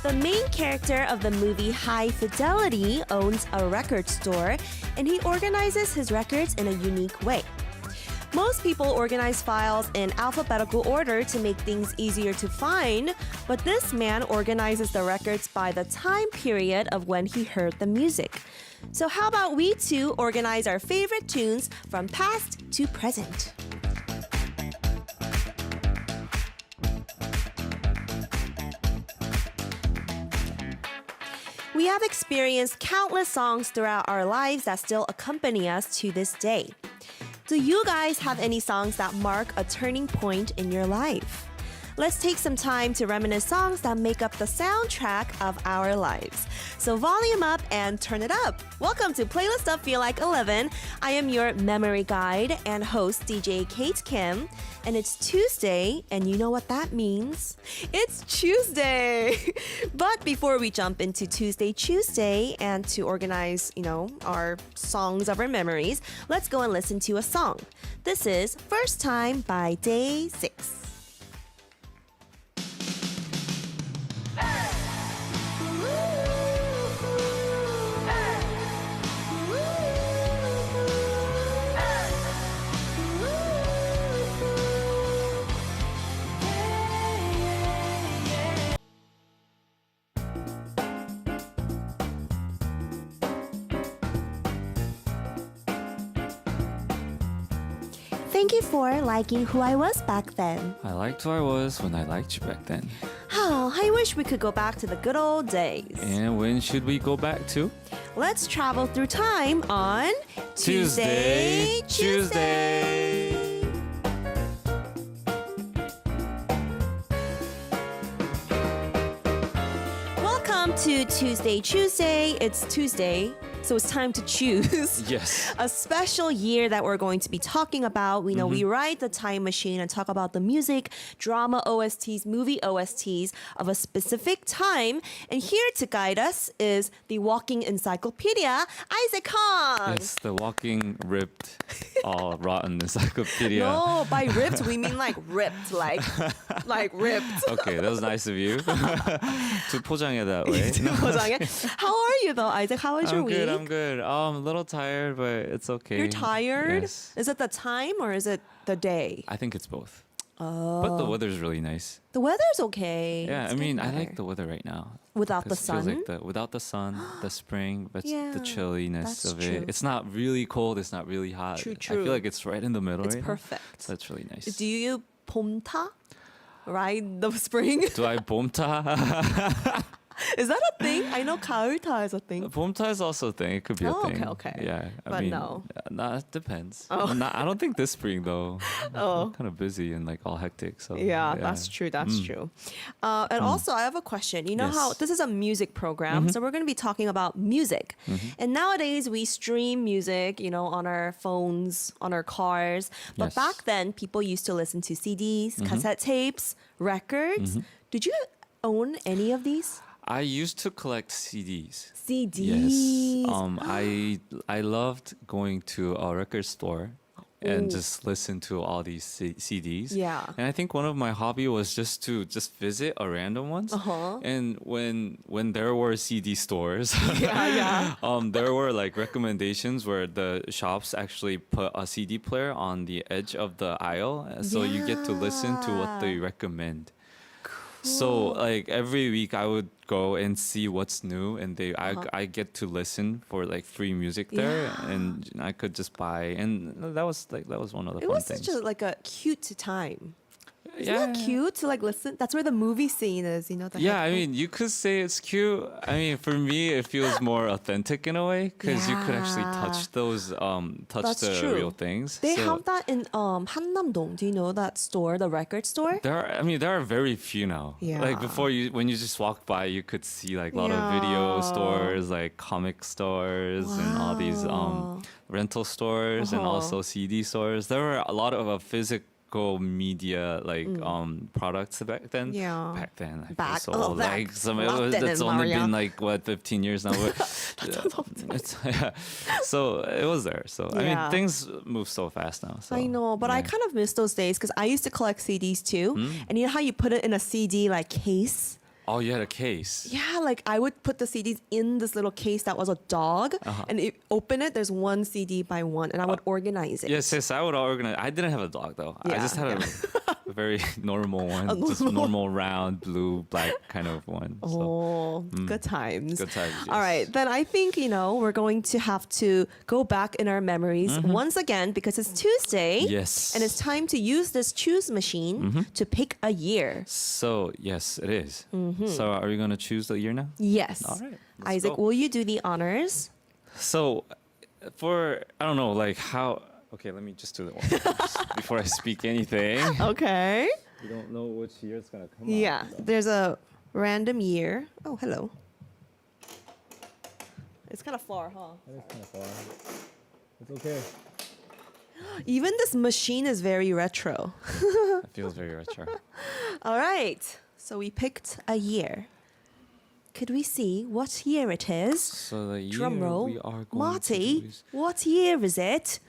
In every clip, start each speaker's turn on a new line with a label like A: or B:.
A: The main character of the movie High Fidelity owns a record store, and he organizes his records in a unique way. Most people organize files in alphabetical order to make things easier to find, but this man organizes the records by the time period of when he heard the music. So how about we too organize our favorite tunes from past to present? We have experienced countless songs throughout our lives that still accompany us to this day. Do you guys have any songs that mark a turning point in your life? Let's take some time to reminisce songs that make up the soundtrack of our lives. So volume up and turn it up. Welcome to Playlist of Feel Like 11. I am your memory guide and host, DJ Kate Kim. And it's Tuesday, and you know what that means? It's Tuesday! But before we jump into Tuesday and to organize, our songs of our memories, let's go and listen to a song. This is First Time by Day 6. Thank you for liking who I was back then.
B: I liked who I was when I liked you back then.
A: Oh, I wish we could go back to the good old days.
B: And when should we go back to?
A: Let's travel through time on Tuesday. Welcome to Tuesday. It's Tuesday, so it's time to choose.
B: Yes.
A: A special year that we're going to be talking about. We know we ride the time machine and talk about the music, drama OSTs, movie OSTs of a specific time. And here to guide us is the walking encyclopedia, Isaac Hong.
B: Yes, the walking, ripped, all rotten encyclopedia.
A: No, by ripped we mean like ripped, like ripped.
B: Okay, that was nice of you to 포장해 that way.
A: How are you though, Isaac? How was your
B: I'm
A: week?
B: good, I'm good. A little tired, but it's okay.
A: You're tired?
B: Yes.
A: Is it the time or is it the day?
B: I think it's both.
A: Oh.
B: But the weather's really nice.
A: The weather's okay.
B: Yeah,
A: It's
B: I mean,
A: getting
B: I like
A: better.
B: the weather right now.
A: Without the
B: 'Cause it feels
A: sun?
B: like without the sun, the spring, but
A: Yeah,
B: the chilliness
A: that's
B: of it.
A: true.
B: It's not really cold, it's not really hot.
A: True,
B: I
A: true.
B: feel like it's right in the middle
A: It's
B: right now.
A: perfect.
B: So that's really nice.
A: Do you 봄타? Ride the spring?
B: Do I 봄타?
A: Is that a thing? I know 가을타 is a thing.
B: 봄타 is also a thing. It could be a
A: Oh,
B: thing.
A: okay.
B: Yeah,
A: But no.
B: Nah, it depends.
A: Oh.
B: I don't think this spring though.
A: Oh.
B: I'm kind of busy and like all hectic. So
A: Yeah, that's true. That's true. And also, I have a question. You know how
B: Yes.
A: this is a music program, so we're going to be talking about music. And nowadays, we stream music, on our phones, on our cars. But
B: Yes.
A: back then, people used to listen to CDs, cassette tapes, records. Did you own any of these?
B: I used to collect CDs.
A: CDs.
B: Yes. I loved going to a record store and
A: Ooh.
B: just listen to all these CDs.
A: Yeah.
B: And I think one of my hobby was just to visit a random ones.
A: Uh-huh.
B: And when there were CD stores,
A: Yeah.
B: there were like recommendations where the shops actually put a CD player on the edge of the aisle, so you get to listen to what they recommend. So like every week I would go and see what's new, and I get to listen for like free music there,
A: Yeah.
B: and I could just buy, and that was one of the
A: It
B: fun
A: was
B: things.
A: such a cute time. Isn't
B: yeah.
A: that cute to listen? That's where the movie scene is, the
B: Yeah, I
A: headphone.
B: mean, you could say it's cute. I mean, for me, it feels more authentic in a way because you could actually touch
A: That's
B: the
A: true.
B: real things.
A: They
B: So
A: have that in Hannam-dong. Do you know that store, the record store?
B: there are very few now. Like
A: Yeah.
B: before, when you just walk by, you could see like a lot of video
A: Yeah.
B: stores, like comic stores, and all these
A: Wow.
B: rental stores, and
A: Uh-huh.
B: also CD stores. There were a lot of physical physical media like products back then.
A: Yeah.
B: Back then, I
A: Back-
B: feel so
A: oh,
B: old.
A: back.
B: Like some
A: Locked in
B: it's
A: in
B: only
A: Mario.
B: been like what 15 years now. But it's, yeah. So it was there. So I
A: Yeah.
B: mean, things move so fast now. So,
A: I know, but I
B: yeah.
A: kind of miss those days because I used to collect CDs too. And you know how you put it in a CD like case?
B: Oh, you had a case.
A: Yeah, like I would put the CDs in this little case that was a dog, and if open it, there's one CD by one, and I would organize it.
B: Yes, I would organize. I didn't have a dog though. I just had a very normal one, just normal round blue black kind of one. So,
A: Oh, good times.
B: good times.
A: All right, then I think, we're going to have to go back in our memories once again because it's Tuesday.
B: Yes.
A: And it's time to use this choose machine to pick a year.
B: So yes, it is. So are we gonna choose the year now?
A: Yes.
B: All right, let's
A: Isaac,
B: go.
A: will you do the honors?
B: So for I don't know like how. Okay, let me just do the one just before I speak anything.
A: Okay.
B: We don't know which year it's gonna come
A: Yeah,
B: out. so.
A: there's a random year. Oh, hello. It's kind of far, huh?
B: That is kind of far. It's okay.
A: Even this machine is very retro.
B: It feels very retro.
A: All right. So we picked a year. Could we see what year it is?
B: So the year
A: Drum roll.
B: we are going to
A: Marty,
B: do is
A: what year is it?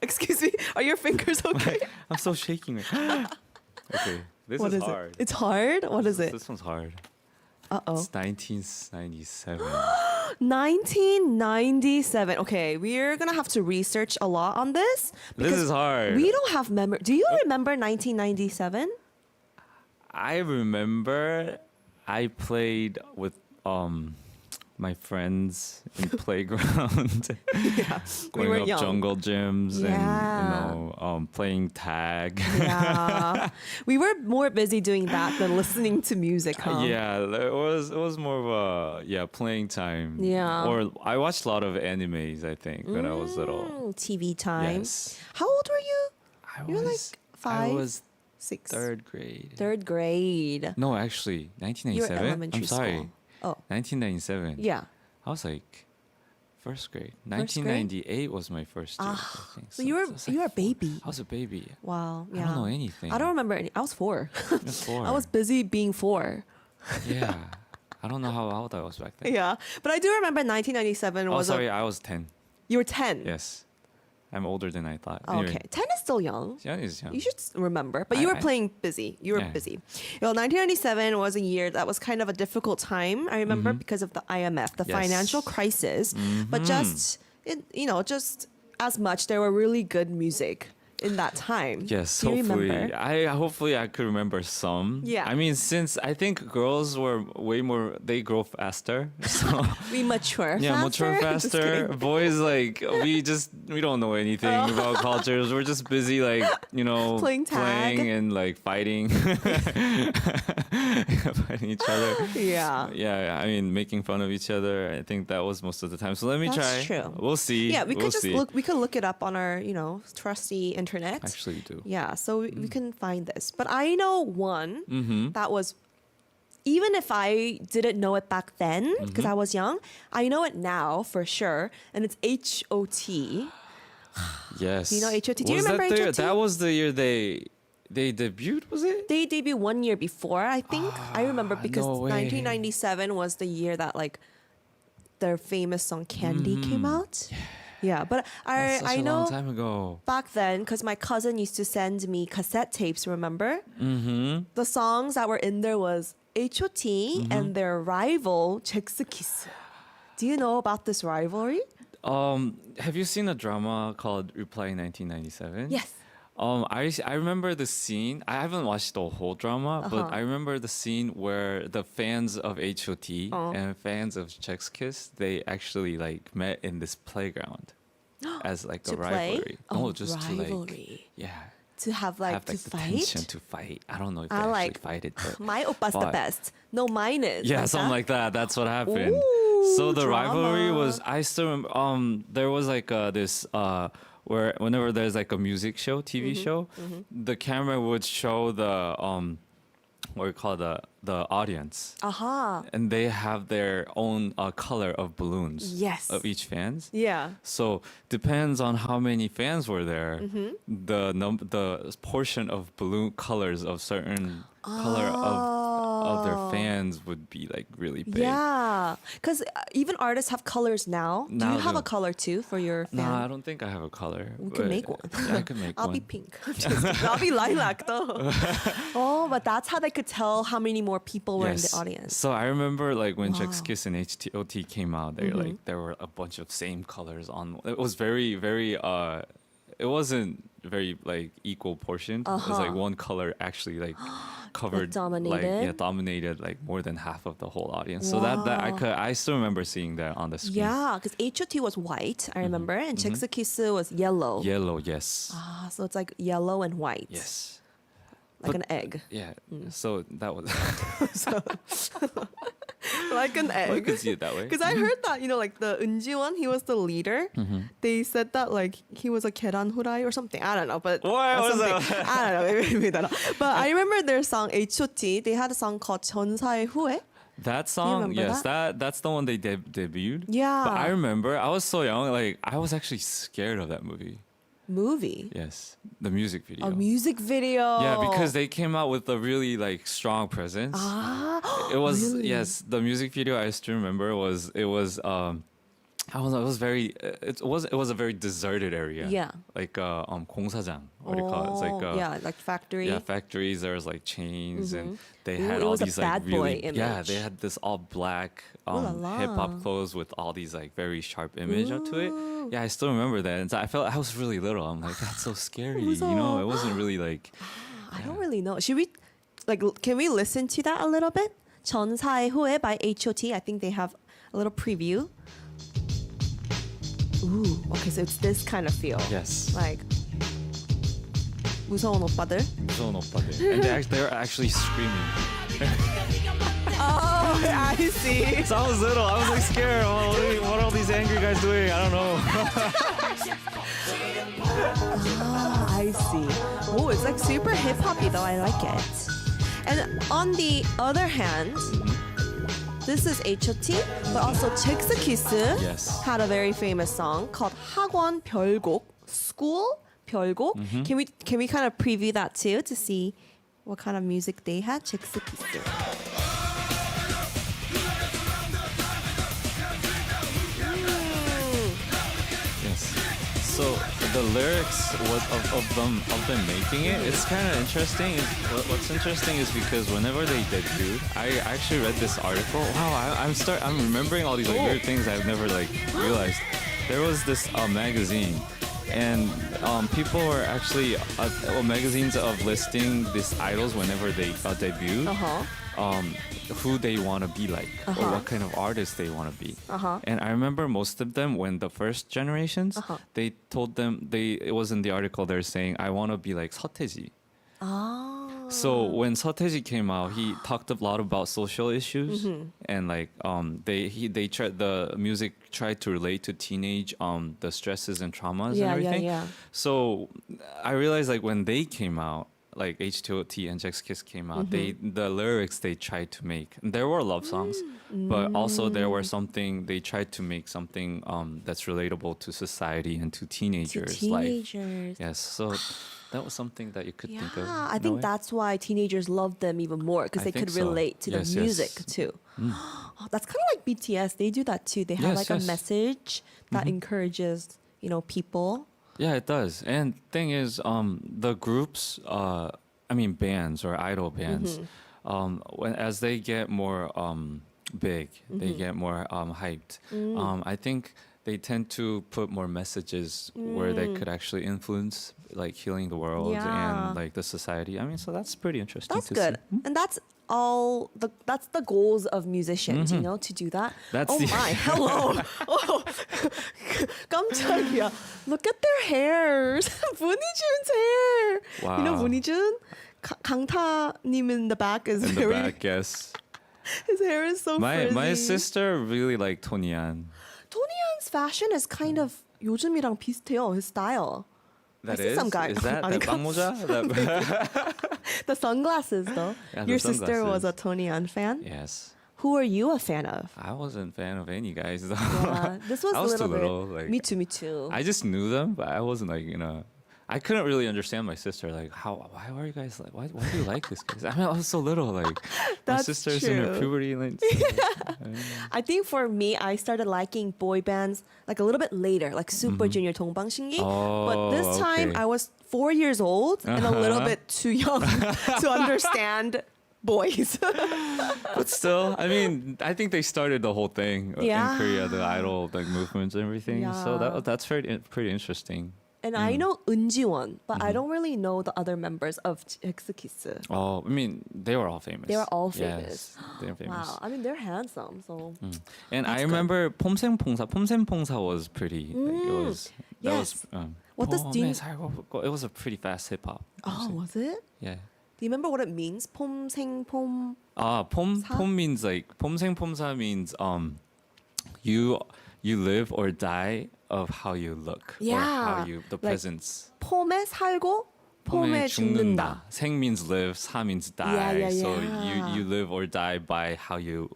A: Excuse me, are your fingers okay?
B: I'm so shaking. Okay, this
A: What
B: is
A: is
B: hard.
A: it? It's hard? What is it?
B: This one's hard.
A: Uh-oh.
B: It's 1997.
A: 1997. Okay, we're gonna have to research a lot on this.
B: This
A: because
B: is hard.
A: We don't have memory. Do you remember 1997?
B: I remember I played with my friends in playground,
A: Yeah, we
B: going
A: were
B: up
A: young.
B: jungle gyms
A: Yeah.
B: and playing tag.
A: Yeah, we were more busy doing that than listening to music, huh?
B: Yeah, it was more of a playing time.
A: Yeah.
B: Or I watched a lot of animes. I think when I was little.
A: TV time.
B: Yes.
A: How old were you?
B: I
A: You were like
B: I
A: 5,
B: was
A: 6,
B: third grade.
A: third grade.
B: No, actually,
A: You were
B: 1997.
A: elementary
B: I'm sorry,
A: school. Oh,
B: 1997.
A: yeah.
B: I was like first grade.
A: First grade?
B: 1998 was my first year. I think.
A: So you were
B: it's like
A: you were a
B: 4
A: baby.
B: I was a baby.
A: Wow.
B: I
A: Yeah.
B: don't know anything.
A: I don't remember any. I was 4.
B: Just 4.
A: I was busy being 4.
B: Yeah. I don't know how old I was back then.
A: Yeah, but I do remember 1997
B: Oh,
A: was
B: sorry, I was 10.
A: you were 10.
B: Yes. I'm older than I thought.
A: Oh, okay, 10 is still young.
B: Young is young.
A: You should remember, but you were
B: I-
A: playing busy. You were
B: Yeah.
A: busy. Well, 1997 was a year that was kind of a difficult time. I remember because of the IMF, the
B: Mm-hmm. Yes. Mm-hmm.
A: financial crisis. But just just as much, there were really good music in that time.
B: Yes,
A: Do you
B: hopefully.
A: remember?
B: Hopefully I could remember some.
A: Yeah.
B: I mean, since I think girls were way more, they grow faster. So
A: We mature.
B: yeah,
A: faster.
B: mature
A: Just
B: faster.
A: kidding.
B: Boys we don't know anything about cultures. We're just busy
A: Playing tag.
B: and like fighting, fighting each other.
A: Yeah.
B: Yeah, I mean, making fun of each other. I think that was most of the time. So let me
A: That's
B: try.
A: true.
B: We'll see.
A: Yeah, we
B: We'll
A: could just
B: see.
A: look. We could look it up on our, trusty internet.
B: Actually, you do.
A: Yeah, so we can find this. But I know one
B: Mm-hmm.
A: that was, even if I didn't know it back then,
B: Mm-hmm.
A: because I was young, I know it now for sure. And it's H.O.T.
B: Yes.
A: Do you know H.O.T.? Do you
B: Was
A: remember
B: that the year-
A: H.O.T.?
B: That was the year they debuted, was it?
A: They debuted 1 year before, I think. I remember because
B: no way.
A: 1997 was the year that their famous song Candy came out. Yeah, but
B: That's such
A: I
B: a
A: know
B: long time ago.
A: back then, because my cousin used to send me cassette tapes, remember?
B: Mm-hmm.
A: The songs that were in there was H.O.T. and their rival, Jexkiss. Do you know about this rivalry?
B: Have you seen a drama called Reply 1997?
A: Yes.
B: I remember the scene. I haven't watched the whole drama, but I remember the scene where the fans of H.O.T. and fans of Chex Kiss, they actually met in this playground as a
A: To play?
B: rivalry. No,
A: Oh,
B: just
A: rivalry.
B: to
A: To have
B: have
A: to
B: the
A: fight?
B: tension to fight. I don't know if they
A: I
B: actually
A: like,
B: fight it. But
A: my oppa's the
B: but-
A: best. No, mine is.
B: yeah, something
A: that?
B: like that. That's what happened.
A: Ooh,
B: So the rivalry
A: drama.
B: was, I still remember, there was this where whenever there's a music show, TV
A: Mm-hmm,
B: show, the camera would show the what we call the audience,
A: Aha.
B: and they have their own color of balloons.
A: Yes.
B: Of each fans.
A: Yeah.
B: So depends on how many fans were there.
A: Mm-hmm.
B: The portion of balloon colors of certain color of their fans would be like really big.
A: Yeah, because even artists have colors now. Do
B: Now
A: you have
B: do.
A: a color too for your fan?
B: No, I don't think I have a color.
A: We can
B: but
A: make one.
B: Yeah, I could make
A: I'll
B: one.
A: be pink. I'm just kidding. I'll be lilac though. Oh, but that's how they could tell how many more people were in the audience.
B: So I remember like when
A: Wow. Mm-hmm.
B: Jack's Kiss and HTOT came out, they like there were a bunch of same colors on. It was very it wasn't very like equal portioned. It was like one color actually like covered
A: dominated?
B: dominated like more than half of the whole audience. So that I still remember seeing that on the screen.
A: Yeah, because HOT was white, I remember, and Jexakisu was yellow.
B: Yellow, yes.
A: Ah, so it's like yellow and white.
B: Yes.
A: Like
B: But-
A: an egg.
B: Yeah. So that was
A: Like an
B: I
A: egg.
B: could see it that way.
A: Because I heard that, like the Eunji one, he was the leader. They said that like he was a 계란 후라이 or something. I don't know, but
B: What was
A: something.
B: that?
A: I don't know. Maybe that. But I remember their song H.O.T. They had a song called 전사의 후회.
B: That song,
A: remember
B: yes, that's the one they debuted.
A: Yeah.
B: But I remember I was so young, like I was actually scared of that movie.
A: Movie.
B: Yes, the music video.
A: A music video.
B: Yeah, because they came out with a really like strong presence.
A: Ah,
B: It was
A: really?
B: yes, the music video I still remember it was very it was a very deserted area.
A: Yeah.
B: Like 공사장. What do you call it? It's like
A: yeah, like factory.
B: yeah, factories. There was like chains, and they
A: Ooh,
B: had
A: it
B: all
A: was a
B: these
A: bad
B: like
A: boy
B: really yeah.
A: image.
B: They had this all black
A: Ooh la la.
B: hip hop clothes with all these like very sharp image up to it. Yeah, I still remember that. And so I was really little. I'm like, that's so scary. You know, it wasn't really like.
A: I don't really know. Should we, can we listen to that a little bit? 전사의 후회 by H.O.T. I think they have a little preview. Ooh, okay, so it's this kind of feel.
B: Yes.
A: Like 무서운 오빠들.
B: 무서운 오빠들. And they were actually screaming.
A: Oh, I see.
B: So I was little. I was like scared. Oh, what are all these angry guys doing? I don't know.
A: Ah, I see. Oh, it's like super hip hoppy though. I like it. And on the other hand, this is H.O.T. but also Jexakisu
B: Yes.
A: had a very famous song called 학원 별곡, School 별곡. Can we kind of preview that too to see what kind of music they had? Jexakisu.
B: Yes. So the lyrics of them making it, it's kind of interesting. What's interesting is because whenever they debuted, I actually read this article. Wow, I'm remembering all these like weird things I've never like realized. There was this magazine, and people were actually magazines of listing these idols whenever they debut. Who they want to be like or what kind of artist they want to be. And I remember most of them when the first generations, they told them it was in the article they're saying I want to be like 서태지. So when Seo came out, he talked a lot about social issues and like they tried the music tried to relate to teenage the stresses and traumas and everything.
A: Yeah.
B: So I realized like when they came out, like H.O.T. and Jack's Kiss came out, the lyrics they tried to make. There were love songs, but also there were something they tried to make something that's relatable to society and to teenagers' life.
A: Teenagers.
B: Yes, so that was something that you could think of.
A: Yeah, I
B: in a
A: think
B: way.
A: that's why teenagers loved them even more because
B: I
A: they
B: think
A: could
B: so.
A: relate to
B: Yes,
A: the
B: yes.
A: music too. Oh, that's kind of like BTS. They do that too. They have
B: Yes,
A: like
B: yes.
A: a message that encourages, people.
B: Yeah, it does. And thing is, the groups, bands or idol bands, as they get more big, they get more hyped. I think they tend to put more messages where they could actually influence, like healing the world
A: Yeah.
B: and like the society. So that's pretty interesting.
A: That's
B: to
A: good,
B: See.
A: and that's that's the goals of musicians, to do that.
B: That's
A: oh
B: the-
A: my, hello. Oh, 깜짝이야. Look at their hairs. 문희준's hair. You know
B: Wow.
A: 문희준? 강타님 in the back is
B: In the
A: very.
B: back, yes.
A: His hair is so frizzy.
B: My sister really liked Tony Yan.
A: Tony Yan's fashion is kind of 요즘이랑 비슷해요. His style.
B: That
A: see some guy-
B: Is that
A: 아닌가?
B: 빵모자? That-
A: The sunglasses, though.
B: Yeah, the
A: Your sister was
B: sunglasses.
A: a Tony An fan.
B: Yes.
A: Who are you a fan of?
B: I wasn't a fan of any guys though.
A: Yeah, this was
B: I
A: a
B: was
A: little
B: too
A: bit.
B: little. Like,
A: Me too. Me too.
B: I just knew them, but I wasn't like, I couldn't really understand my sister. Like, why are you guys like, why do you like this guy? I mean, I was so little. Like, my
A: That's
B: sister's in her
A: true.
B: puberty. Like,
A: I think for me, I started liking boy bands like a little bit later, like Super Junior 동방신기. But this
B: Oh,
A: time
B: okay.
A: I was 4 years old and a little bit too young to understand boys.
B: but still, I mean, I think they started the whole thing
A: Yeah.
B: in Korea, the idol like movements and everything. So
A: Yeah.
B: that's pretty interesting.
A: And I know Eunjiwon, but I don't really know the other members of X-Kiss.
B: Oh, I mean, they were all famous.
A: They were all
B: Yes, they're famous.
A: Wow, I mean they're handsome. So
B: And I
A: That's good.
B: remember 폼생퐁사. 폼생퐁사 was pretty. Like, it was. That
A: yes.
B: was.
A: What does
B: 봄에 살고 있고. It was a pretty fast hip hop.
A: oh, was it?
B: Yeah.
A: Do you remember what it means? 폼생폼.
B: 폼 means like 폼생폼사 means you live or die of how you look or how
A: Yeah,
B: you the
A: like
B: presence.
A: 폼에 살고 폼에 죽는다.
B: 생 means live, 사 means die.
A: Yeah, yeah,
B: So
A: yeah.
B: you live or die by how you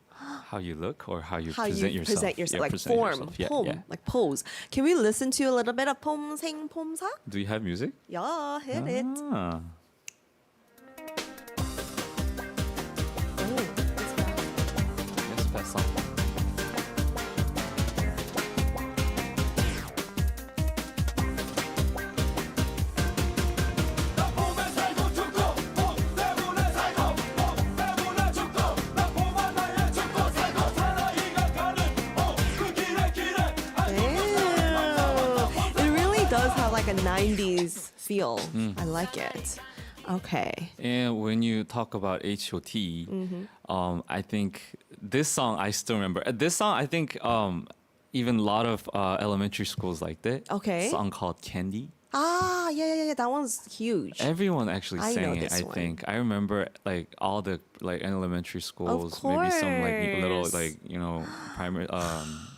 B: look or how you present yourself.
A: present yourself,
B: Yeah,
A: like
B: present
A: form,
B: yourself. Yeah,
A: pom,
B: yeah.
A: like pose. Can we listen to a little bit of 폼생폼사?
B: Do you have music?
A: Yeah, hit it.
B: Ah. Yes, best song.
A: Ew. It really does have like a 90s feel.
B: Mm.
A: I like it. Okay.
B: And when you talk about H.O.T., I think this song I still remember. This song I think even a lot of elementary schools liked it.
A: Okay.
B: A song called Candy.
A: Ah, yeah. That one's huge.
B: Everyone actually
A: I know
B: sang it.
A: this
B: I
A: one.
B: think I remember like all the like elementary schools, maybe some like little
A: course.
B: like primary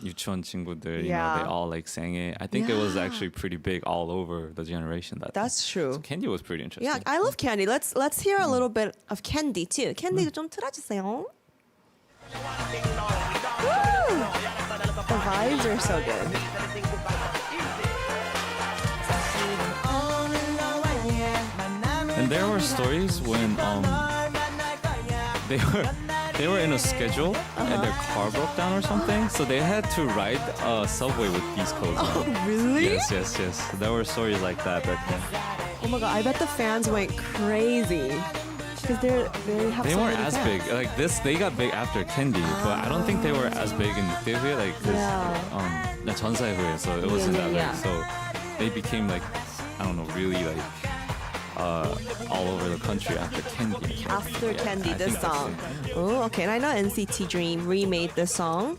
B: 유치원 친구들.
A: Yeah.
B: They all like sang it. I think it was
A: Yeah.
B: actually pretty big all over the generation.
A: That's true.
B: So Candy was pretty interesting.
A: Yeah, I love Candy. Let's hear a little bit of Candy too. Candy도 좀 틀어주세요. Woo! The vibes are so good.
B: And there were stories when they were in a schedule and their car broke down or something, so they had to ride a subway with these clothes on.
A: Really?
B: Yes. There were stories like that back then.
A: Oh my god, I bet the fans went crazy because they have
B: They
A: so
B: weren't
A: many
B: as
A: fans.
B: big. Like this, they got big after Candy, but I don't think they were as big in David. Like this,
A: Yeah.
B: 전사후에, so it wasn't that
A: yeah.
B: big. So they became like, I don't know, really like all over the country after Candy.
A: After
B: Yeah,
A: Candy,
B: I
A: this
B: think that's
A: song.
B: it.
A: Oh, okay. And I know NCT Dream remade this song.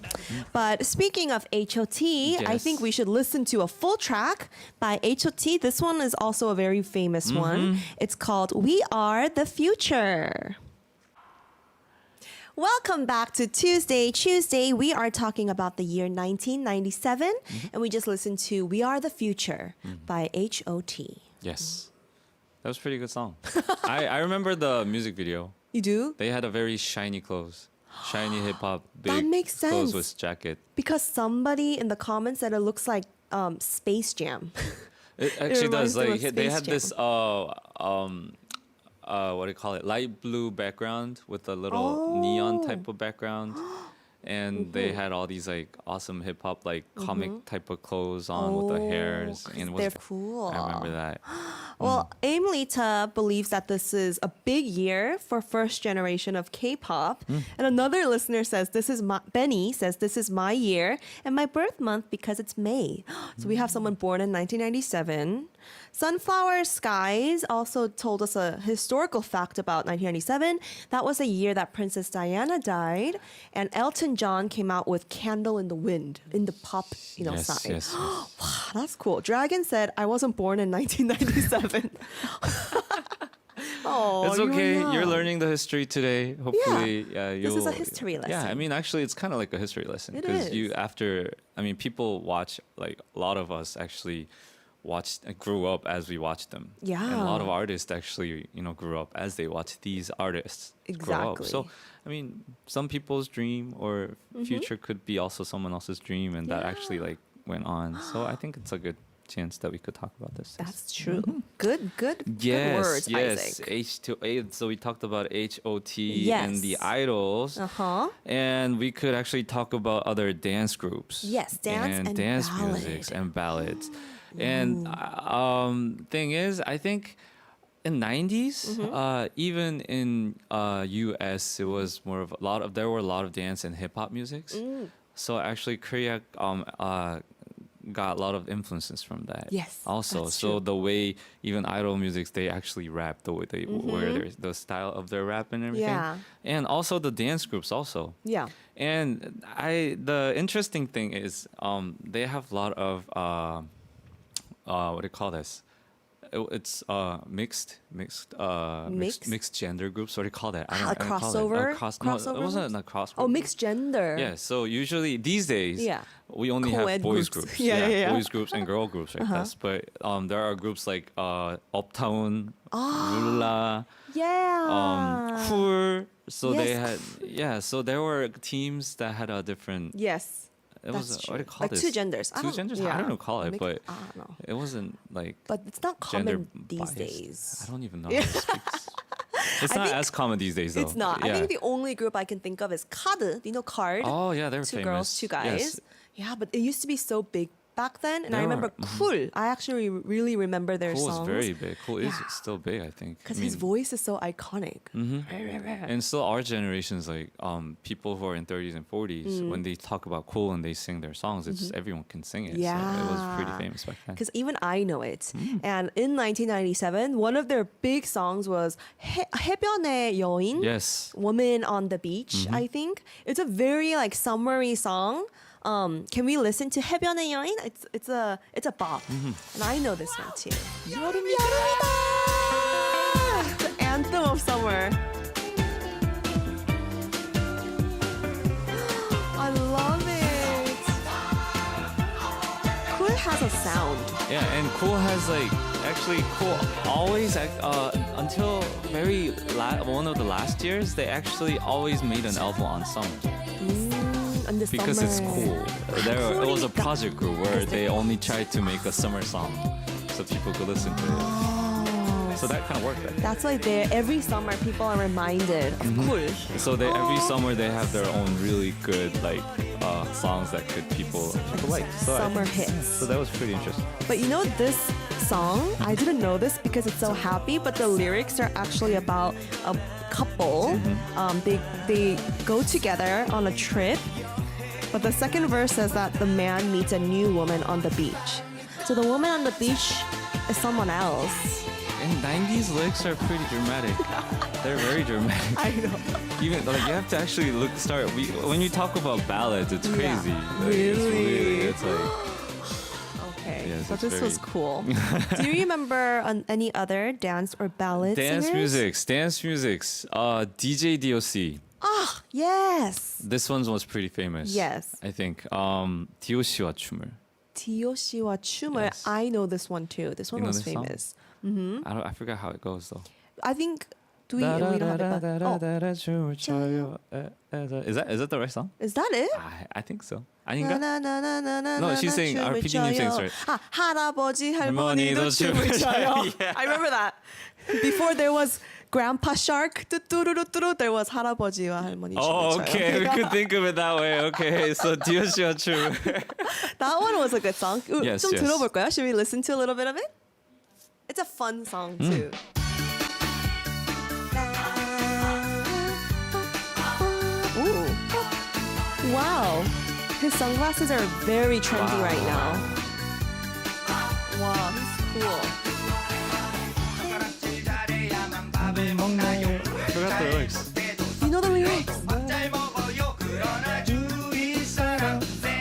A: But speaking of H.O.T., I
B: Yes.
A: think we should listen to a full track by H.O.T. This one is also a very famous one. It's called We Are the Future. Welcome back to Tuesday. We are talking about the year 1997, and we just listened to We Are the Future by H.O.T.
B: Yes. That was a pretty good song. I remember the music video.
A: You do?
B: They had a very shiny clothes. Shiny hip hop, big
A: That makes
B: clothes
A: sense.
B: with jacket.
A: Because somebody in the comments said it looks like Space Jam.
B: It actually
A: reminds
B: does.
A: them
B: Like
A: of
B: they
A: Space
B: had this what do you call it? Light blue background with a little neon type of background. And they had all these like awesome hip hop like comic type of clothes on with the hairs.
A: 'cause
B: And it
A: they're cool.
B: I remember that.
A: Well, Aim Lita believes that this is a big year for first generation of K-pop. And another listener says Benny says this is my year and my birth month because it's May. So we have someone born in 1997. Sunflower Skies also told us a historical fact about 1997. That was the year that Princess Diana died, and Elton John came out with "Candle in the Wind" in the pop,
B: Yes,
A: side.
B: yes.
A: Wow, that's cool. Dragon said, "I wasn't born in 1997." Oh,
B: It's
A: you were
B: okay. You're
A: young.
B: learning the history today. Hopefully,
A: This is a history
B: Yeah,
A: lesson.
B: I mean, actually, it's kind of like a history lesson
A: It
B: because
A: is.
B: people watch like a lot of us actually grew up as we watched them.
A: Yeah.
B: And a lot of artists actually, grew up as they watched these artists grow up. So,
A: Exactly.
B: I mean, some people's dream or future could be also someone else's dream, and that actually like went on. So I think it's a good chance that we could talk about this.
A: That's true. Good
B: Yes,
A: words,
B: yes.
A: Isaac.
B: H2A. So we talked about HOT
A: Yes.
B: and the idols.
A: Uh-huh.
B: And we could actually talk about other dance groups.
A: Yes, dance and
B: dance
A: ballad.
B: musics and ballads. And thing is, I think in 90s, even in US, it was more of there were a lot of dance and hip hop musics. So actually, Korea got a lot of influences from that.
A: Yes,
B: Also,
A: that's
B: so
A: true.
B: the way even idol music, they actually rap the way they where there's the style of their rap and everything.
A: Yeah.
B: And also the dance groups also.
A: Yeah.
B: And the interesting thing is, they have a lot of what do you call this? It's mixed gender groups. What do you call that? I don't call it.
A: crossover?
B: No,
A: Crossover
B: it wasn't
A: groups?
B: a crossover.
A: Oh, mixed gender.
B: Yeah. So usually these days,
A: Yeah.
B: we only have
A: Co-ed
B: boys
A: groups.
B: groups.
A: Yeah.
B: Boys groups and girl groups like this. But there are groups like Uptown, Rula,
A: Yeah.
B: Cool. So they
A: Yes,
B: had So there were teams that had a different.
A: Yes.
B: It
A: That's
B: was
A: true.
B: what do you call
A: Like
B: this?
A: two genders.
B: Two genders. I don't know call it,
A: Mix-
B: but
A: I don't know.
B: it wasn't like.
A: But it's not
B: gender
A: common these
B: biased.
A: days.
B: I don't even know how to speak. It's not
A: think
B: as common these days, though.
A: It's not.
B: Yeah.
A: I think the only group I can think of is KARD. Do you know KARD?
B: Oh yeah, they're
A: Two
B: famous.
A: girls, two guys.
B: Yes.
A: Yeah, but it used to be so big back then, and I
B: They were-
A: remember Cool. I actually really remember their
B: Cool is
A: songs.
B: very big. Cool is
A: Yeah.
B: still big, I think.
A: Because
B: I
A: his
B: mean,
A: voice is so iconic.
B: and still our generations, like people who are in 30s and 40s, when they talk about Cool and they sing their songs, it's everyone can sing it. So it was pretty
A: Yeah.
B: famous back then.
A: Because even I know it. And in 1997, one of their big songs was 해변의 여인.
B: Yes.
A: Woman on the Beach, I think. It's a very like summery song. Can we listen to 해변의 여인? It's a bop. And I know this one too. 여름이다! The anthem of summer. I love it. Cool has a sound.
B: Yeah, and Cool has like actually Cool always until very one of the last years they actually always made an album on summer
A: In the
B: because
A: summer.
B: it's cool. It was a
A: Cool이다.
B: project group where they only tried to make a summer song so people could listen to it. So that kind of worked. I think.
A: That's why every summer people are reminded of Cool.
B: So every summer they have their own really good like songs that people like. So
A: Summer hits.
B: So that was pretty interesting.
A: But you know this song, I didn't know this because it's so happy, but the lyrics are actually about a couple. They go together on a trip, but the second verse says that the man meets a new woman on the beach. So the woman on the beach is someone else.
B: And 90s lyrics are pretty dramatic. They're very dramatic.
A: I know.
B: Even like you have to actually when you talk about ballads, it's
A: Yeah.
B: crazy. Like,
A: Really?
B: it's like
A: Okay,
B: Yes,
A: so
B: it's
A: this was
B: very-
A: cool. Do you remember any other dance or ballad
B: dance
A: singers?
B: musics. DJ DOC.
A: Ah, yes.
B: This one was pretty famous.
A: Yes.
B: I think. DOC와 춤을.
A: 디오씨와 춤을.
B: Yes.
A: I know this one too. This one
B: You know
A: was
B: this song?
A: famous.
B: I forgot how it goes though.
A: I think we don't have it. But, oh,
B: Is that the right song?
A: is that it?
B: I think so. 아닌가?
A: No,
B: No, she's saying our PD님 sings right.
A: 아, 할아버지 할머니도
B: 할머니도
A: 춤을
B: 춤을
A: 춰요.
B: 춰요. Yeah.
A: I remember that. Before there was Grandpa Shark, 뚜뚜루루뚜루, there was 할아버지와 할머니 춤을
B: Oh,
A: 춰요.
B: okay. We could think of it that way. Okay, so DOC와 춤.
A: That one was a good song.
B: Yes,
A: 좀
B: yes.
A: 들어볼까요? Should we listen to a little bit of it? It's a fun song too. Ooh. Wow. His sunglasses are very trendy
B: Wow.
A: right now. Wow, he's cool.
B: I forgot the lyrics.
A: You know the lyrics?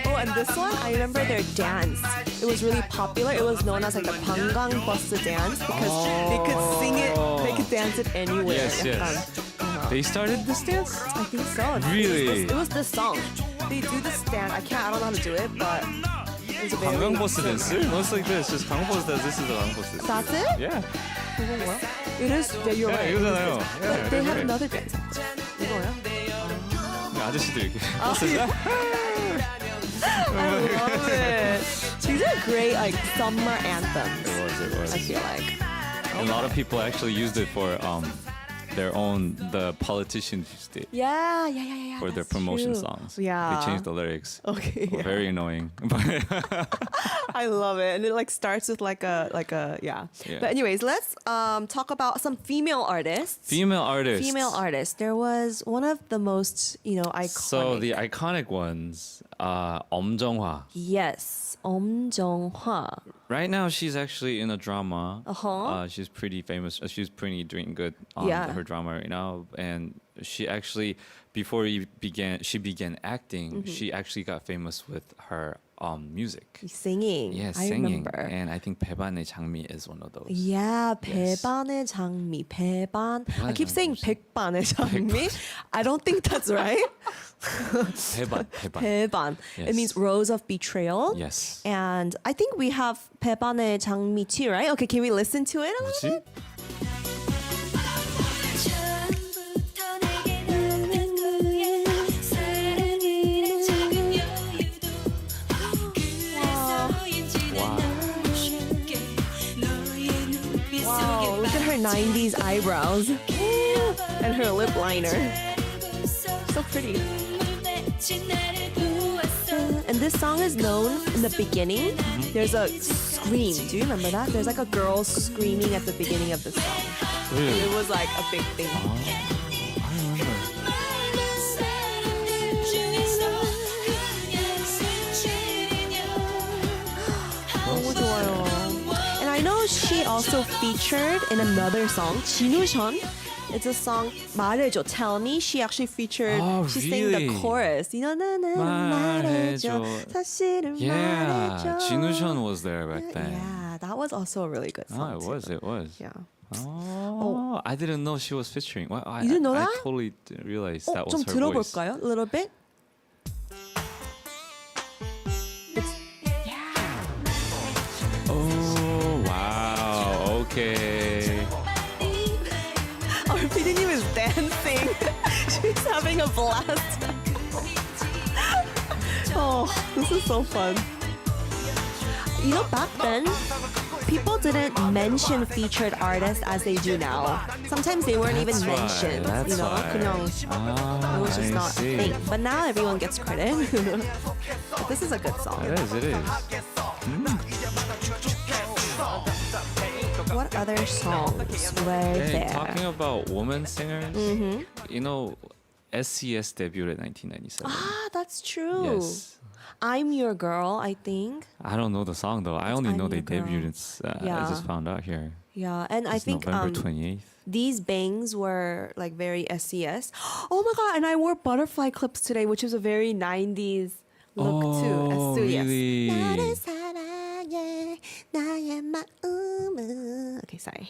A: Oh, and this one, I remember their dance. It was really popular. It was known as like the Panggang Bus dance because they could sing it, they could dance it anywhere.
B: Yes, yes.
A: 약간.
B: They started this dance?
A: I think so.
B: Really?
A: It was this song. They do this dance. I don't know how to do it, but It's very
B: 관광버스 댄스? No, it's like this. Just 관광버스 dance. This is the 관광버스 dance.
A: That's it?
B: Yeah.
A: 이건가요? It is. Yeah, you're
B: Yeah,
A: right.
B: 이거잖아요.
A: But they have
B: right.
A: another dance. 이거요?
B: 아저씨들 이렇게.
A: I love it. These are great like summer anthems.
B: It was.
A: I feel like.
B: And a lot of people actually used it for their own. The politicians used it
A: Yeah.
B: for their
A: that's
B: promotion
A: true.
B: songs.
A: Yeah.
B: They changed the lyrics.
A: Okay. Yeah.
B: Very annoying.
A: I love it, and it like starts with like a yeah.
B: Yeah.
A: But anyways, let's talk about some female artists.
B: Female artists.
A: Female artists. There was one of the most iconic.
B: So the iconic ones, 엄정화.
A: Yes, 엄정화.
B: Right now, she's actually in a drama.
A: Uh-huh.
B: She's pretty famous. She's pretty doing good on
A: Yeah.
B: her drama right now. And she actually, before she began acting.
A: Mm-hmm.
B: She actually got famous with her music.
A: Singing.
B: Yeah,
A: I
B: singing.
A: remember.
B: And I think 배반의 장미 is one of those.
A: Yeah,
B: Yes.
A: 배반의 장미, 배반. I keep
B: 장미
A: saying
B: 무슨-
A: 백반의 장미. I don't think that's right.
B: 배반.
A: 배반. It
B: Yes.
A: means rose of betrayal.
B: Yes.
A: And I think we have 배반의 장미 too, right? Okay, can we listen to it a little
B: 뭐지?
A: bit?
C: 처음부터 내게 너는 너의 사랑이란 작은 여유도 그래서인지 난 너무 쉽게 너의 눈빛
A: Wow,
C: 속에
A: look at her 90s eyebrows and her lip liner. So pretty. And this song is known in the beginning. There's a scream. Do you remember that? There's like a girl screaming at the beginning of the song.
B: Really?
A: It was like a big thing.
B: I remember.
A: 너무 좋아요. And I know she also featured in another song, 진우션. It's a song 말해줘, Tell Me. She actually featured.
B: Oh,
A: she sang the
B: really?
A: chorus. You know, 말해줘,
B: 말해줘.
A: 사실은
B: Yeah,
A: 말해줘.
B: Jinushan was there back then.
A: Yeah, that was also a really good song.
B: Oh, it
A: too.
B: was. It was.
A: Yeah.
B: Oh, I didn't know she was featuring. Well,
A: You didn't know
B: I
A: that?
B: totally didn't realize that was
A: 좀
B: her voice.
A: 들어볼까요? A little bit.
B: Oh, wow. Okay.
A: Our PD님 is dancing. She's having a blast. Oh, this is so fun. You know, back then, people didn't mention featured artists as they do now. Sometimes they weren't even
B: That's why,
A: mentioned.
B: that's
A: you know,
B: why.
A: 그냥
B: Ah,
A: it was just
B: I
A: not
B: see.
A: a thing. But now everyone gets credit. But this is a good song.
B: It is. It is.
A: What other songs were
B: Hey,
A: there?
B: talking about women singers, you know, SCS debuted in 1997.
A: Ah, that's true.
B: Yes.
A: I'm Your Girl, I think.
B: I don't know the song though. I only
A: I'm
B: know they
A: Your Girl.
B: debuted. It's, I
A: Yeah.
B: just found out here.
A: Yeah, and I
B: It's
A: think
B: November 28th.
A: these bangs were like very SCS. Oh my god, and I wore butterfly clips today, which is a very 90s look too.
B: Oh,
A: SCS.
B: really?
A: 나를 사랑해, 나의 마음은. Okay, sorry.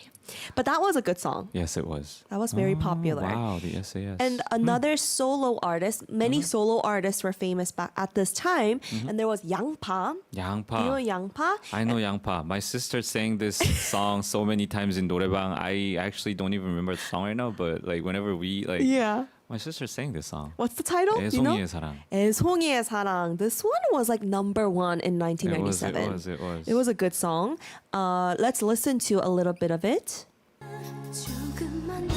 A: But that was a good song.
B: Yes, it was.
A: That was very popular.
B: Wow, the SAS.
A: And another solo artist, many solo artists were famous back at this time, and there was Yangpa.
B: 양파.
A: You know Yangpa?
B: I know 양파. My sister sang this song so many times in 노래방. I actually don't even remember the song right now, but like whenever we like,
A: Yeah.
B: my sister sang this song.
A: What's the title? You know?
B: 애송이의 사랑.
A: 애송이의 사랑. This one was like number one in
B: It was.
A: 1997.
B: It was.
A: It was a good song. Let's listen to a little bit of it.
C: 조금만 더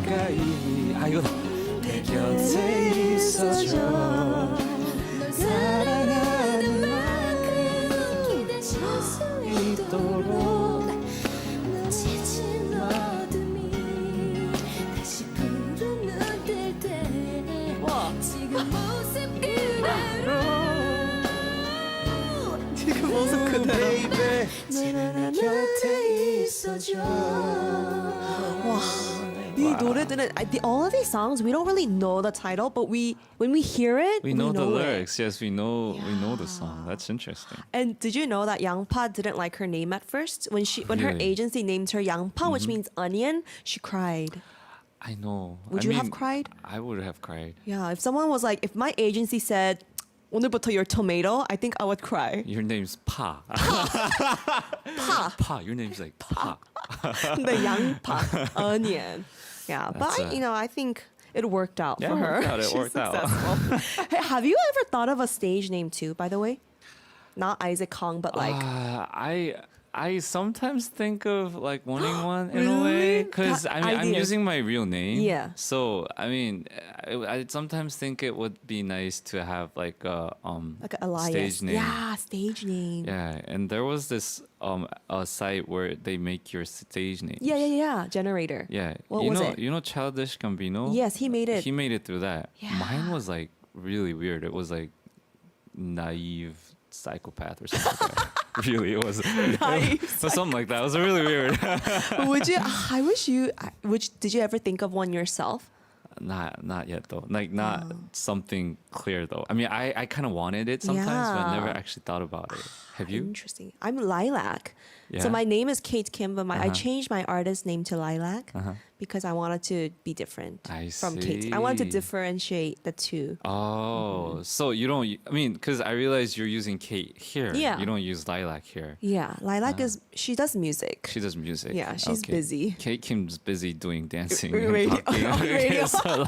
B: 가까이. 아 이거. 내
A: 곁에 있어줘.
C: 널 사랑하는 만큼 기대실 수 있도록 지친 어둠이 다시 푸른 눈 뜰 때
A: 와.
C: 지금 모습 그대로
A: 지금 모습 그대로.
C: 내 곁에 있어줘
A: 와. 이 노래들은 all of these songs we don't really know the title, but when we hear it,
B: We know the
A: it.
B: lyrics. Yes, we know the song. That's interesting.
A: And did you know that Yangpa didn't like her name at first? When her
B: Really?
A: agency named her Yangpa, which means onion, she cried.
B: I know.
A: Would
B: I
A: you have
B: mean,
A: cried?
B: I would have cried.
A: Yeah, if someone was like, if my agency said 오늘부터 your tomato, I think I would cry.
B: Your name's Pa.
A: 파.
B: Pa. Your name's like Pa.
A: 근데 양파, onion. Yeah,
B: That's
A: but I think it worked out
B: Yeah,
A: for
B: it
A: her.
B: worked out, it
A: She's
B: worked out.
A: successful. Hey, have you ever thought of a stage name too, by the way? Not Isaac Kong, but like
B: I sometimes think of like wanting one in a way
A: Really?
B: because
A: That
B: I mean I'm
A: idea.
B: using my real name.
A: Yeah.
B: So I mean, I sometimes think it would be nice to have like a
A: like an alias.
B: stage name.
A: Yeah, stage name.
B: Yeah, and there was this a site where they make your stage name.
A: Yeah. Generator.
B: Yeah.
A: What
B: you
A: was
B: know,
A: it?
B: You know Childish Gambino?
A: Yes, he made it.
B: He made it through that.
A: Yeah.
B: Mine was like really weird. It was like naive psychopath or something like that. Really, it was
A: Naive
B: it was something like that. It was really weird.
A: Would you? I wish you. Did you ever think of one yourself?
B: Not yet though. Like not something clear though. I mean, I kind of wanted it sometimes, but I never
A: Yeah.
B: actually thought about it. Have you?
A: Interesting. I'm Lilac.
B: Yeah.
A: So my name is Kate Kim, but I
B: Uh-huh.
A: changed my artist name to Lilac
B: Uh-huh.
A: because I wanted to be different
B: I
A: from Kate. I wanted to
B: see.
A: differentiate the two.
B: Oh, so you don't? I mean, because I realize you're using Kate here.
A: Yeah.
B: You don't use Lilac here.
A: Yeah, Lilac is she does music.
B: She does music.
A: Yeah, she's busy.
B: Kate Kim's busy doing dancing.
A: Radio-
B: and talking.
A: on radio.
B: So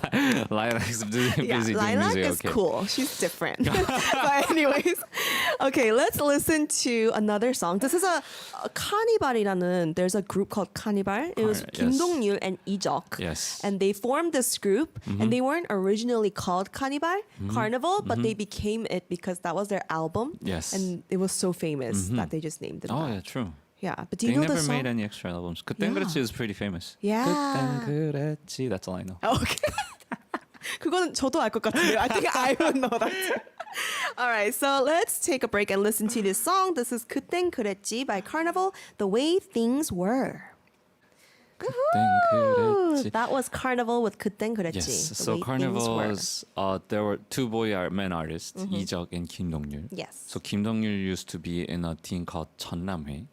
B: Lilac's busy
A: Yeah,
B: doing
A: Lilac
B: music.
A: is
B: Okay.
A: cool. She's different. But anyways, okay, let's listen to another song. This is a 카니발이라는. There's a group called Carnival. It was
B: Yes.
A: Kim Dong-yul and Lee Jeok.
B: Yes.
A: And they formed this group, and they weren't originally called Carnival, Carnival, but they became it because that was their album.
B: Yes.
A: And it was so famous that they just named it
B: Oh
A: that.
B: yeah, true.
A: Yeah, but do you
B: They
A: know
B: never
A: the song?
B: made any extra albums. 그땐
A: Yeah.
B: 그랬지 is pretty famous.
A: Yeah.
B: 그땐 그랬지. That's all I know.
A: Okay. 그거는 저도 알 것 같은데요. I think I would know that too. All right, so let's take a break and listen to this song. This is 그땐 그랬지 by Carnival, The Way Things Were.
B: 그땐
A: Ooh,
B: 그랬지.
A: that was Carnival with 그땐 그랬지.
B: Yes.
A: The
B: So
A: Way Things
B: Carnival
A: Were.
B: was there were two men artists, Lee Jeok and Kim Dong-yul.
A: Yes.
B: So Kim Dong-yul used to be in a team called 전남회,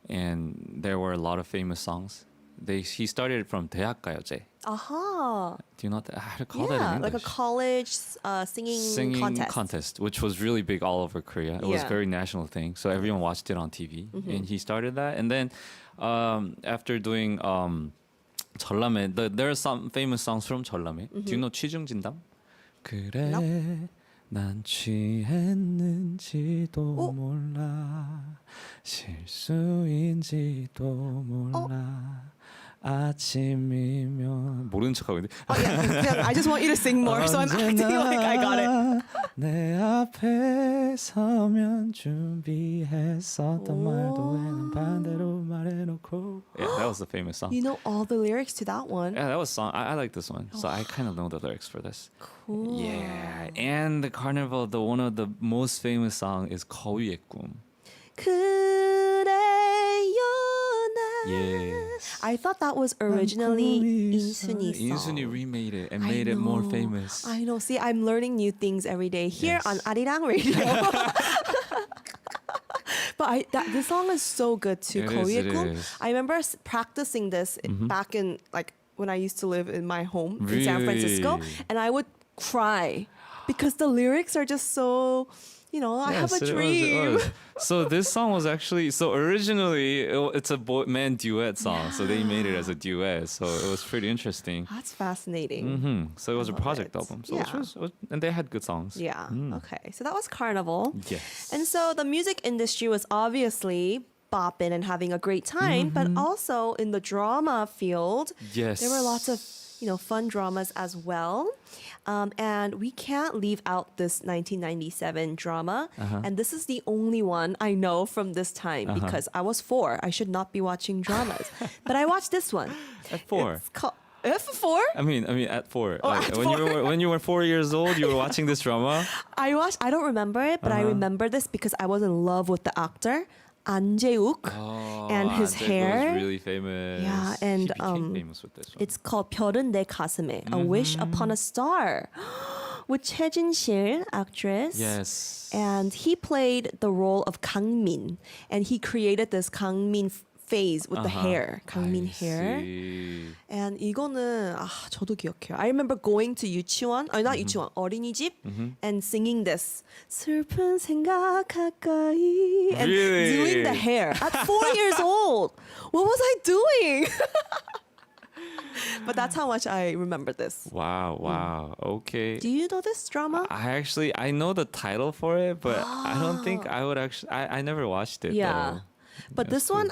B: and there were a lot of famous songs. He started from 대학가요제.
A: Aha.
B: Do you know how to call that in
A: Yeah,
B: English?
A: like a college singing contest.
B: which was really big all over Korea. It was a
A: Yeah.
B: very national thing, so everyone watched it on TV. And he started that, and then after doing 전람회, there are some famous songs from 전람회. Do you know 취중진담? 그래 난 취했는지도 몰라 실수인지도 몰라 아침이면 모르는 척하고 있는데
A: Oh, yeah. I just want you to sing more, so I'm acting like I got it.
B: 내 앞에 서면 준비했었던 말도 해는 반대로 말해놓고. Yeah, that was the famous song.
A: You know all the lyrics to that one.
B: Yeah, that was song. I like this one, so I kind of know the lyrics for this.
A: Cool.
B: Yeah, and the Carnival, one of the most famous song is 거위의 꿈.
A: 그래요 나.
B: Yes.
A: I thought that was originally 인순이's song.
B: 인순이 remade it and
A: I
B: made it more
A: know.
B: famous.
A: I know. See, I'm learning new things every day here
B: Yes.
A: on Arirang Radio. But this song is so good too.
B: It is,
A: 거위의
B: it
A: 꿈.
B: is.
A: I remember practicing this back in like when I used to live in my home in San Francisco,
B: Really?
A: and I would cry because the lyrics are just so. I have a
B: Yes, it was,
A: dream.
B: it was. So this song was actually originally it's a man duet song, so they made it as a duet. So it was pretty interesting.
A: That's fascinating.
B: So it was a
A: love
B: project
A: it.
B: album. So
A: Yeah.
B: and they had good songs.
A: Yeah. Okay. So that was Carnival.
B: Yes.
A: And so the music industry was obviously bopping and having a great time, but also in the drama field,
B: Yes.
A: there were lots of fun dramas as well. And we can't leave out this 1997 drama. And this is the only one I know from this time because I was 4. I should not be watching dramas. But I watched this one.
B: At 4.
A: It's called F4?
B: I mean at 4.
A: Oh, at
B: when you were 4 years old, you were watching this drama.
A: I don't remember it, but I remember this because I was in love with the actor. An Jae-wook and his
B: Jae-wook
A: hair.
B: was really famous.
A: Yeah, and,
B: he became famous with this one.
A: It's called 별은 내 가슴에, A Wish Upon a Star, with Choi Jin-sil, actress.
B: Yes.
A: And he played the role of Kang Min, and he created this Kang Min phase with the hair, 강민
B: I
A: hair.
B: see.
A: And 이거는 저도 기억해요. I remember going to 유치원, not 유치원, 어린이집 and singing this 슬픈 생각 가까이 and
B: Really?
A: doing the hair at 4 years old. What was I doing? But that's how much I remember this.
B: Wow. Okay.
A: Do you know this drama?
B: I know the title for it, but I don't think I would actually. I never watched it.
A: Yeah.
B: Though.
A: But
B: That's
A: this one,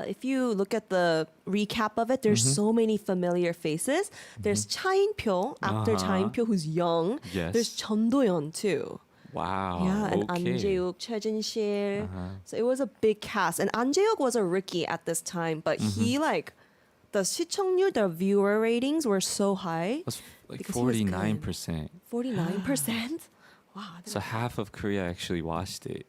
A: if you look at the recap of it, there's so many familiar faces. There's Cha In-pyo, actor Cha In-pyo, who's young.
B: Yes.
A: There's Chun Do-yeon too.
B: Wow.
A: Yeah, and An
B: okay.
A: Jae-wook, Choi Jin-sil. So it was a big cast. And An Jae-wook was a rookie at this time, but he the 시청률, the viewer ratings were so high.
B: That's like
A: because he was good.
B: 49%.
A: 49%? Wow.
B: So half of Korea actually watched it.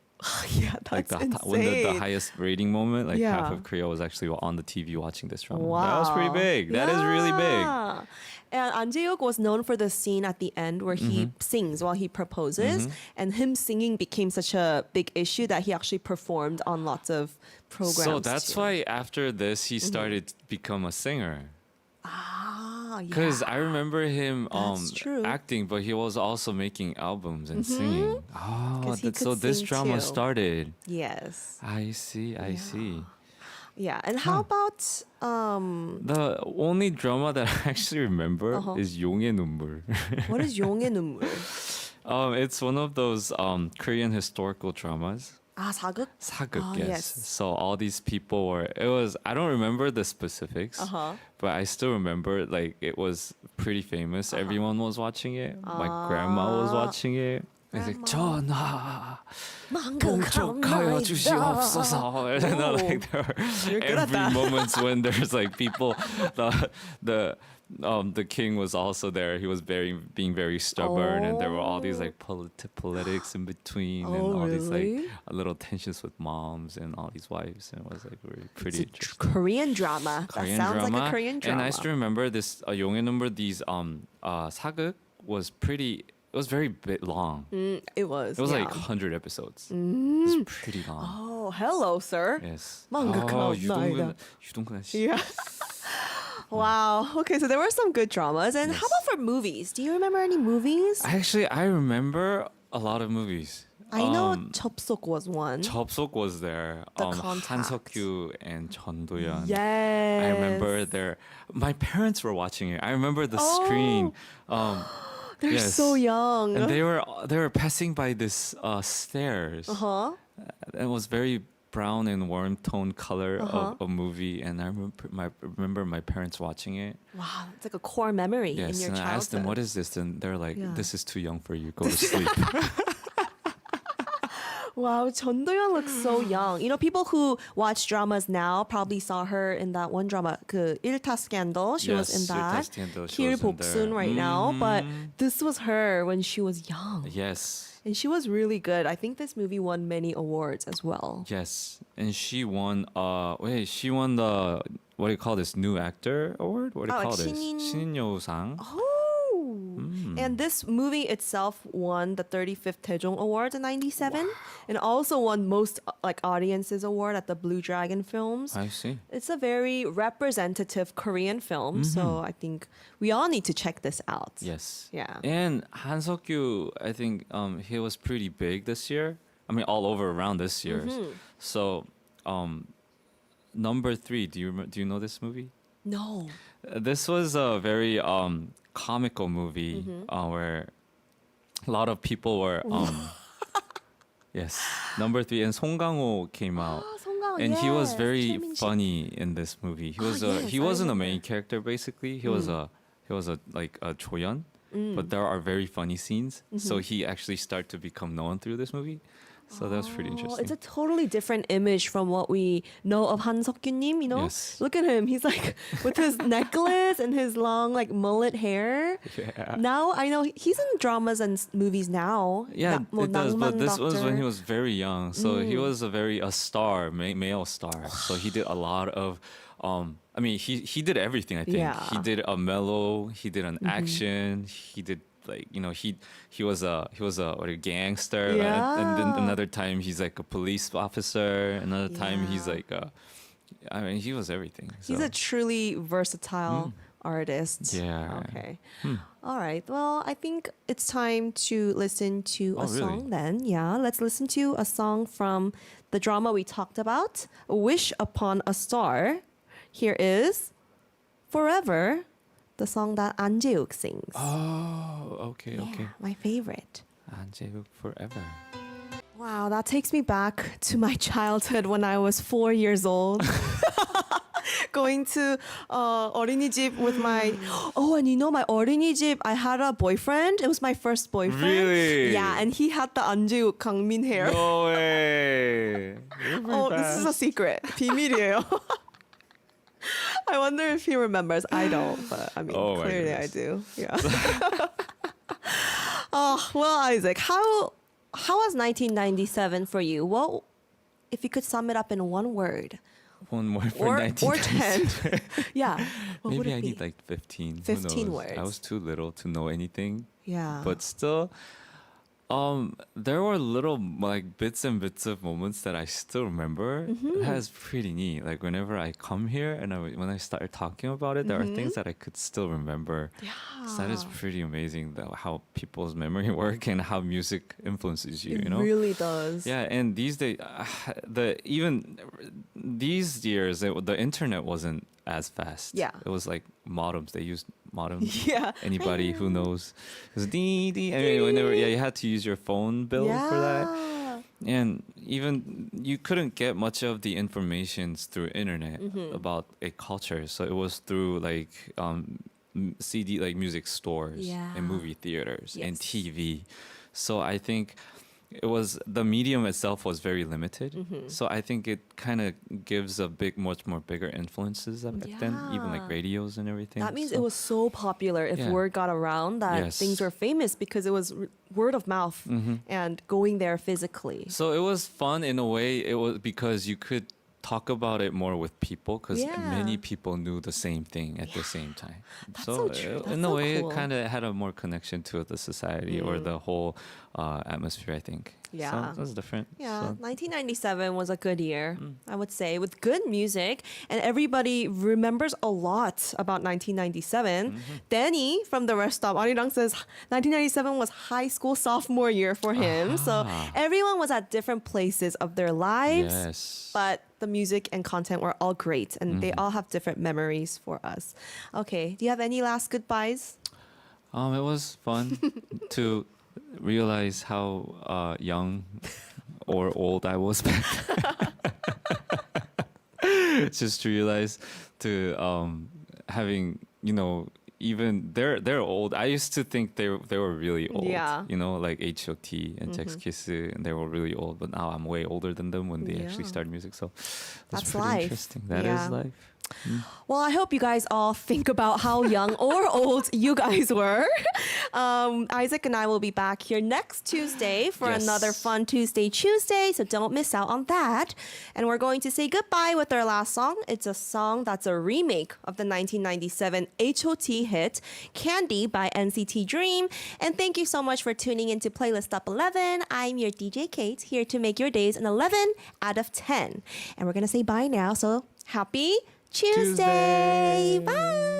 A: Yeah,
B: Like
A: that's insane.
B: when the highest rating moment, like half
A: Yeah.
B: of Korea was actually on the TV watching this drama. That was pretty big. That is really big.
A: Yeah. And An Jae-wook was known for the scene at the end where he sings while he proposes, and him singing became such a big issue that he actually performed on lots of programs.
B: So that's
A: too.
B: why after this he started to become a singer.
A: yeah.
B: Because I remember him
A: That's true.
B: acting, but he was also making albums and singing. Oh,
A: 'Cause he
B: so
A: could
B: this
A: sing
B: drama
A: too.
B: started.
A: Yes.
B: I see.
A: Yeah. And how about
B: The only drama that I actually remember is 용의 눈물.
A: what is 용의 눈물?
B: It's one of those Korean historical dramas.
A: 사극?
B: 사극,
A: Oh,
B: yes.
A: yes.
B: So all these people were. It was. I don't remember the specifics, but I still remember like it was pretty famous. Everyone was watching it. My grandma was watching it. It's like 전하 봉족하여 주시옵소서. And like there were
A: You're good at
B: every
A: that.
B: moments when there's like people, the king was also there. He was being very stubborn, and there were all these like politics in between, and
A: Oh,
B: all these
A: really?
B: like little tensions with moms and all these wives, and it was like really pretty
A: It's a
B: interesting.
A: Korean drama.
B: Korean
A: that sounds
B: drama.
A: like a Korean drama.
B: And I still remember this 용의 눈물. These 사극 was pretty. It was very bit long.
A: It was.
B: It was
A: yeah.
B: like 100 episodes. It was pretty long.
A: Oh, hello, sir.
B: Yes.
A: 망극하옵나이다.
B: 유동근 씨.
A: Yeah. Wow. Okay, so there were some good dramas. And how
B: Yes.
A: about for movies? Do you remember any movies?
B: I remember a lot of movies.
A: I know 접속 was one.
B: 접속 was there.
A: The Contact.
B: 한석규 and 전도연.
A: Yes.
B: I remember my parents were watching it. I remember the screen.
A: They're
B: yes.
A: so young.
B: And they were passing by this stairs.
A: Uh-huh.
B: It was very brown and warm tone color of a movie, and I remember my parents watching it.
A: Wow, it's like a core memory in
B: Yes,
A: your
B: and
A: childhood.
B: I asked them, "What is this?" And they're like,
A: Yeah.
B: "This is too young for you. Go to sleep."
A: Wow, 전도연 looks so young. You know, people who watch dramas now probably saw her in that one drama, 그 일타 scandal. She was in
B: Yes, 일타
A: that.
B: scandal, she was in
A: 길복순
B: there.
A: right now, but this was her when she was young.
B: Yes,
A: And she was really good. I think this movie won many awards as well.
B: yes, and she won. She won the what do you call this new actor award? What do you
A: Oh,
B: call
A: like
B: this? 신인여우상.
A: Oh. And this movie itself won the 35th Daejong Award in 97 and also won most like audiences award at the Blue Dragon Films.
B: I see.
A: It's a very representative Korean film, so I think we all need to check this out.
B: Yes.
A: Yeah.
B: And 한석규, I think he was pretty big this year. I mean, all over around this year. So, number 3. Do you know this movie?
A: No.
B: This was a very comical movie where a lot of people were. Yes, number 3, and Song Kang-ho came out.
A: 성광,
B: And he was
A: yes.
B: very
A: 최민식.
B: funny in this movie. He was
A: yes,
B: he
A: I
B: wasn't a
A: remember.
B: main character basically. He was a like a Choyeon, but there are very funny scenes. So he actually started to become known through this movie. So that was pretty
A: Oh,
B: interesting.
A: it's a totally different image from what we know of Han Seok-gyun-nim, you know?
B: Yes.
A: Look at him. He's like with his necklace and his long like mullet hair.
B: Yeah.
A: Now I know he's in dramas and movies now.
B: Yeah,
A: 뭐
B: it does. But
A: 낭만
B: this was when
A: Doctor.
B: he was very young. So he was a star, male star. So he did a lot of. I mean, he did everything. I think
A: Yeah.
B: he did a mellow. He did an action. He did like he was a gangster. And then
A: Yeah.
B: another time he's like a police officer. Another time he's
A: Yeah.
B: like I mean, he was everything.
A: He's
B: so.
A: a truly versatile artist.
B: Yeah.
A: Okay. All right. Well, I think it's time to listen to a
B: Oh, really?
A: song then. Yeah. Let's listen to a song from the drama we talked about, Wish Upon a Star. Here is Forever, the song that An Jae-wook sings.
B: Oh, okay, okay.
A: My favorite.
B: An Jae-wook forever.
A: Wow, that takes me back to my childhood when I was 4 years old. Going to 어린이집 with my... Oh, and you know my 어린이집, I had a boyfriend. It was my first boyfriend.
B: Really?
A: Yeah, and he had the 안지욱 강민 hair.
B: No way.
A: Oh, this is a secret. 비밀이에요. I wonder if he remembers. I don't, but I mean,
B: Oh my
A: clearly I
B: goodness.
A: do. Yeah. Oh, well, Isaac, how was 1997 for you? Well, if you could sum it up in one word,
B: One more for
A: or
B: 1997.
A: 10. Yeah. What would
B: Maybe
A: it
B: I
A: be?
B: need like 15. Who
A: 15
B: knows?
A: words.
B: I was too little to know anything.
A: Yeah.
B: But still, there were little like bits and bits of moments that I still remember. That's pretty neat. Like whenever I come here and when I start talking about it, there are things that I could still remember. So that is pretty amazing how people's memory work and how music influences you.
A: It
B: You know.
A: really does.
B: Yeah, and these days, even these years, the internet wasn't as fast.
A: Yeah.
B: it was like modems. They used modems.
A: Yeah.
B: Anybody who knows, it was dee dee. I mean, whenever you had to use your phone bill for that, and even you couldn't get much of the informations through internet about a culture. So it was through like CD, like music stores
A: Yeah.
B: and movie theaters and
A: Yes.
B: TV. So I think it was the medium itself was very limited. So I think it kind of gives a much more bigger influences back then, even like
A: Yeah.
B: radios and everything.
A: That means
B: So-
A: it was so popular if
B: Yeah.
A: word got around that
B: Yes.
A: things were famous because it was word of mouth and going there physically.
B: So it was fun in a way. It was because you could talk about it more with people because
A: Yeah.
B: many people knew the same thing at the same time.
A: That's so true.
B: in
A: That's
B: a
A: so
B: way,
A: cool.
B: it kind of had a more connection to the society or the whole atmosphere, I think.
A: Yeah.
B: So it was different.
A: Yeah,
B: So.
A: 1997 was a good year, I would say, with good music, and everybody remembers a lot about 1997. Danny from the rest stop, Arirang says 1997 was high school sophomore year for him. So everyone was at different places of their lives,
B: Yes.
A: but the music and content were all great, and they all have different memories for us. Okay, do you have any last goodbyes?
B: It was fun to realize how young or old I was back then. Just to realize to having, even they're old. I used to think they were really old.
A: Yeah.
B: Like H.O.T. and Tex Kiss, and they were really old. But now I'm way older than them when they actually
A: Yeah.
B: started music. So
A: That's
B: pretty
A: life.
B: interesting. That is
A: Yeah.
B: life.
A: Well, I hope you guys all think about how young or old you guys were. Isaac and I will be back here next Tuesday for
B: Yes.
A: another fun Tuesday, so don't miss out on that. And we're going to say goodbye with our last song. It's a song that's a remake of the 1997 HOT hit, Candy by NCT Dream. And thank you so much for tuning into Playlist Up 11. I'm your DJ Kate, here to make your days an 11 out of 10. And we're going to say bye now, so happy Tuesday.
B: Tuesday.
A: Bye.